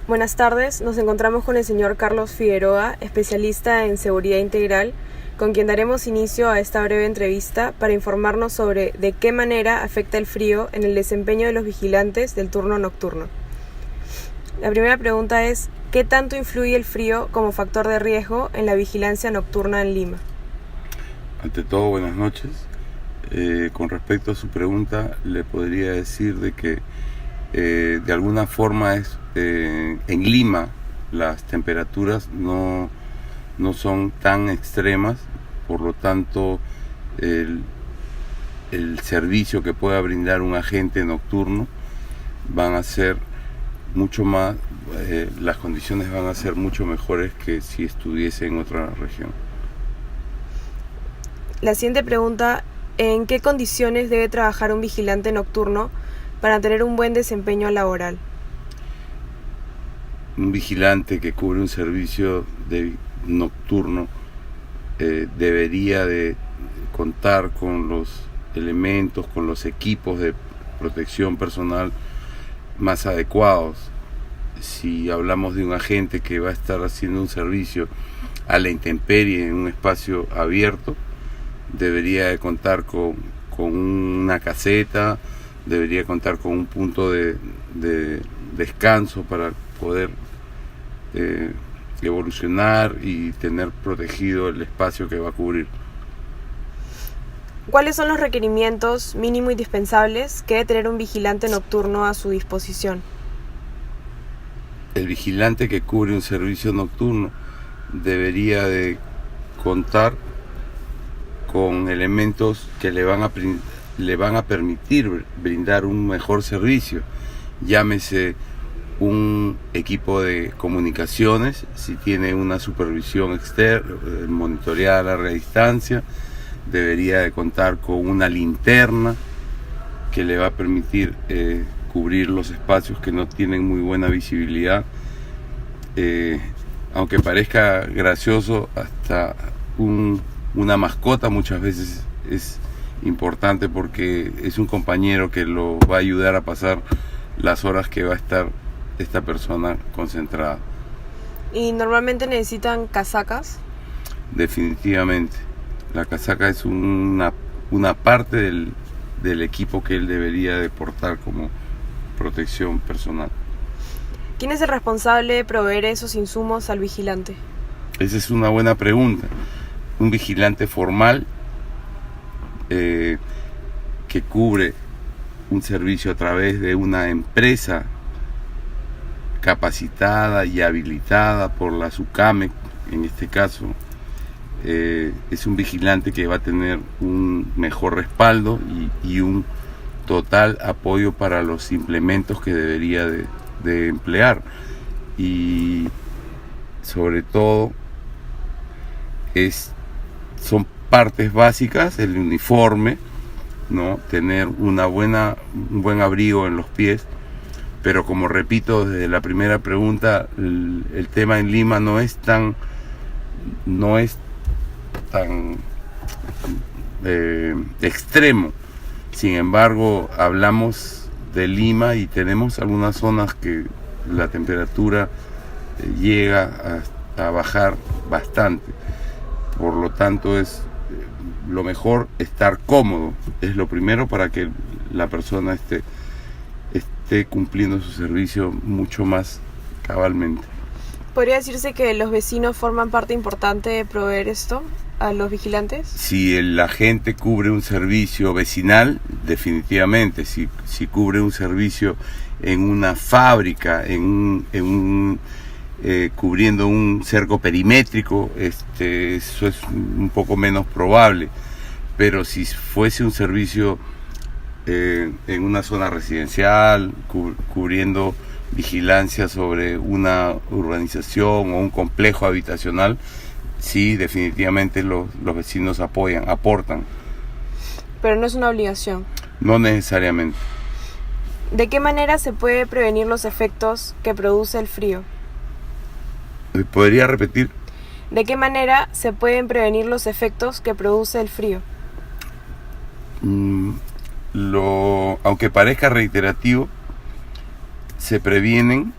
Buenas tardes, nos encontramos con el señor Carlos Figueroa, especialista en seguridad integral, con quien daremos inicio a esta breve entrevista para informarnos sobre de qué manera afecta el frío en el desempeño de los vigilantes del turno nocturno. La primera pregunta es, ¿qué tanto influye el frío como factor de riesgo en la vigilancia nocturna en Lima? Ante todo, buenas noches. Con respecto a su pregunta, le podría decir de que de alguna forma en Lima las temperaturas no son tan extremas, por lo tanto el servicio que pueda brindar un agente nocturno van a ser mucho más, las condiciones van a ser mucho mejores que si estuviese en otra región. La siguiente pregunta, ¿en qué condiciones debe trabajar un vigilante nocturno para tener un buen desempeño laboral? Un vigilante que cubre un servicio nocturno debería de contar con los elementos, con los equipos de protección personal más adecuados. Si hablamos de un agente que va a estar haciendo un servicio a la intemperie en un espacio abierto, debería de contar con una caseta, debería contar con un punto de descanso para poder evolucionar y tener protegido el espacio que va a cubrir. ¿Cuáles son los requerimientos mínimo indispensables que debe tener un vigilante nocturno a su disposición? El vigilante que cubre un servicio nocturno debería de contar con elementos que le van a permitir brindar un mejor servicio. Llámese un equipo de comunicaciones, si tiene una supervisión externa, monitoreada a larga distancia, debería de contar con una linterna que le va a permitir cubrir los espacios que no tienen muy buena visibilidad. Aunque parezca gracioso, hasta una mascota muchas veces es importante porque es un compañero que lo va a ayudar a pasar las horas que va a estar esta persona concentrada. ¿Y normalmente necesitan casacas? Definitivamente. La casaca es una parte del equipo que él debería de portar como protección personal. ¿Quién es el responsable de proveer esos insumos al vigilante? Esa es una buena pregunta. Un vigilante formal que cubre un servicio a través de una empresa capacitada y habilitada por la SUCAMEC, en este caso, es un vigilante que va a tener un mejor respaldo y un total apoyo para los implementos que debería de emplear. Y sobre todo son partes básicas, el uniforme, ¿no? Tener un buen abrigo en los pies, pero como repito desde la primera pregunta, el tema en Lima no es tan extremo. Sin embargo, hablamos de Lima y tenemos algunas zonas que la temperatura llega a bajar bastante. Por lo tanto, es lo mejor estar cómodo. Es lo primero para que la persona esté cumpliendo su servicio mucho más cabalmente. ¿Podría decirse que los vecinos forman parte importante de proveer esto a los vigilantes? Si el agente cubre un servicio vecinal, definitivamente. Si cubre un servicio en una fábrica, cubriendo un cerco perimétrico, eso es un poco menos probable. Pero si fuese un servicio en una zona residencial, cubriendo vigilancia sobre una urbanización o un complejo habitacional, sí, definitivamente los vecinos aportan. Pero no es una obligación. No necesariamente. ¿De qué manera se puede prevenir los efectos que produce el frío? ¿Podría repetir? ¿De qué manera se pueden prevenir los efectos que produce el frío? Aunque parezca reiterativo, se previenen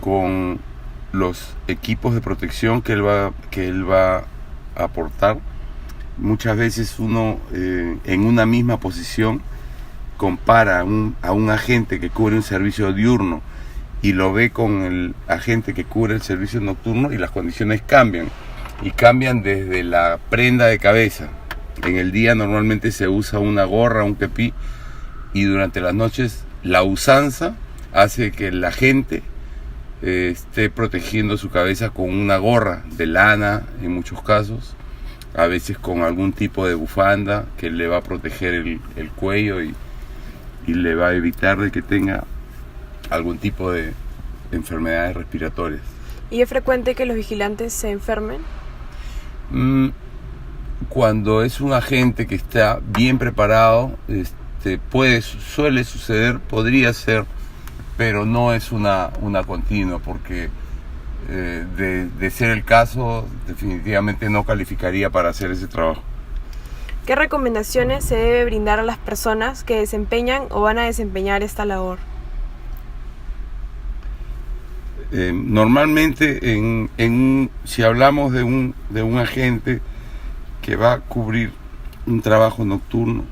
con los equipos de protección que él va a aportar. Muchas veces uno en una misma posición compara a un agente que cubre un servicio diurno y lo ve con el agente que cubre el servicio nocturno, y las condiciones cambian, y cambian desde la prenda de cabeza. En el día normalmente se usa una gorra, un kepí, y durante las noches la usanza hace que el agente esté protegiendo su cabeza con una gorra de lana, en muchos casos, a veces con algún tipo de bufanda que le va a proteger el cuello y le va a evitar de que tenga algún tipo de enfermedades respiratorias. ¿Y es frecuente que los vigilantes se enfermen? Cuando es un agente que está bien preparado, suele suceder, podría ser, pero no es una continua, porque de ser el caso, definitivamente no calificaría para hacer ese trabajo. ¿Qué recomendaciones se debe brindar a las personas que desempeñan o van a desempeñar esta labor? Normalmente, si hablamos de un agente que va a cubrir un trabajo nocturno,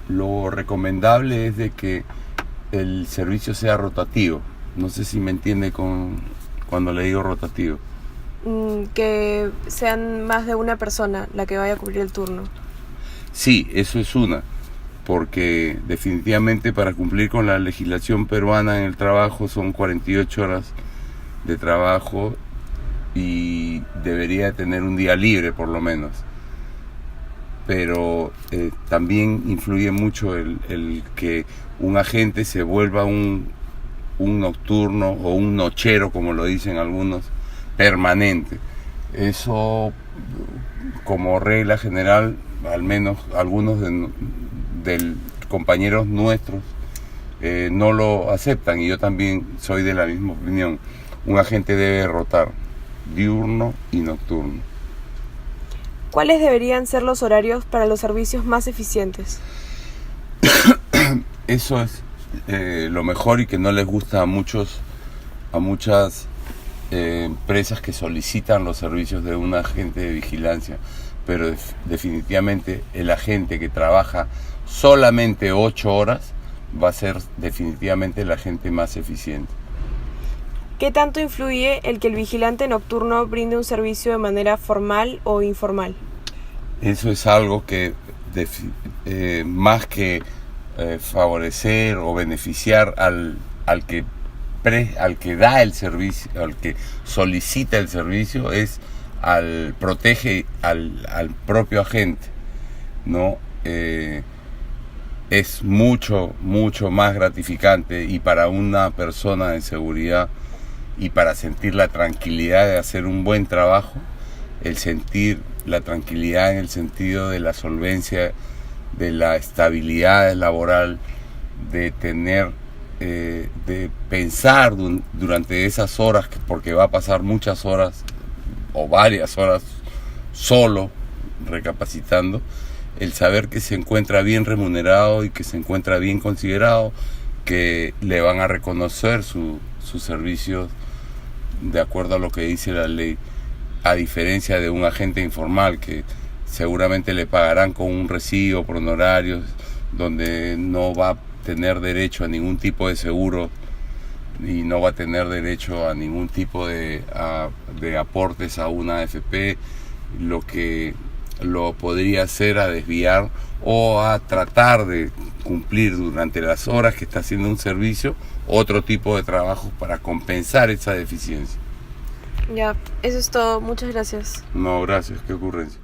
lo recomendable es de que el servicio sea rotativo. No sé si me entiende cuando le digo rotativo. Que sean más de una persona la que vaya a cubrir el turno. Sí, eso es una, porque definitivamente para cumplir con la legislación peruana en el trabajo son 48 horas de trabajo y debería tener un día libre por lo menos. Pero también influye mucho el que un agente se vuelva un nocturno o un nochero, como lo dicen algunos, permanente. Eso, como regla general, al menos algunos de compañeros nuestros no lo aceptan, y yo también soy de la misma opinión. Un agente debe rotar diurno y nocturno. ¿Cuáles deberían ser los horarios para los servicios más eficientes? Eso es lo mejor, y que no les gusta a muchas empresas que solicitan los servicios de un agente de vigilancia, pero definitivamente el agente que trabaja solamente 8 horas va a ser definitivamente el agente más eficiente. ¿Qué tanto influye el que el vigilante nocturno brinde un servicio de manera formal o informal? Eso es algo que más que favorecer o beneficiar al que da el servicio, al que solicita el servicio, protege al propio agente, ¿no? Es mucho más gratificante, y para una persona de seguridad, y para sentir la tranquilidad de hacer un buen trabajo, el sentir la tranquilidad en el sentido de la solvencia, de la estabilidad laboral, de tener, de pensar durante esas horas, porque va a pasar muchas horas o varias horas solo recapacitando, el saber que se encuentra bien remunerado y que se encuentra bien considerado, que le van a reconocer sus servicios de acuerdo a lo que dice la ley, a diferencia de un agente informal que seguramente le pagarán con un recibo por honorarios, donde no va a tener derecho a ningún tipo de seguro y no va a tener derecho a ningún tipo de aportes a una AFP, lo que lo podría hacer a desviar o a tratar de cumplir durante las horas que está haciendo un servicio otro tipo de trabajo para compensar esa deficiencia. Ya, eso es todo. Muchas gracias. No, gracias. Qué ocurrencia.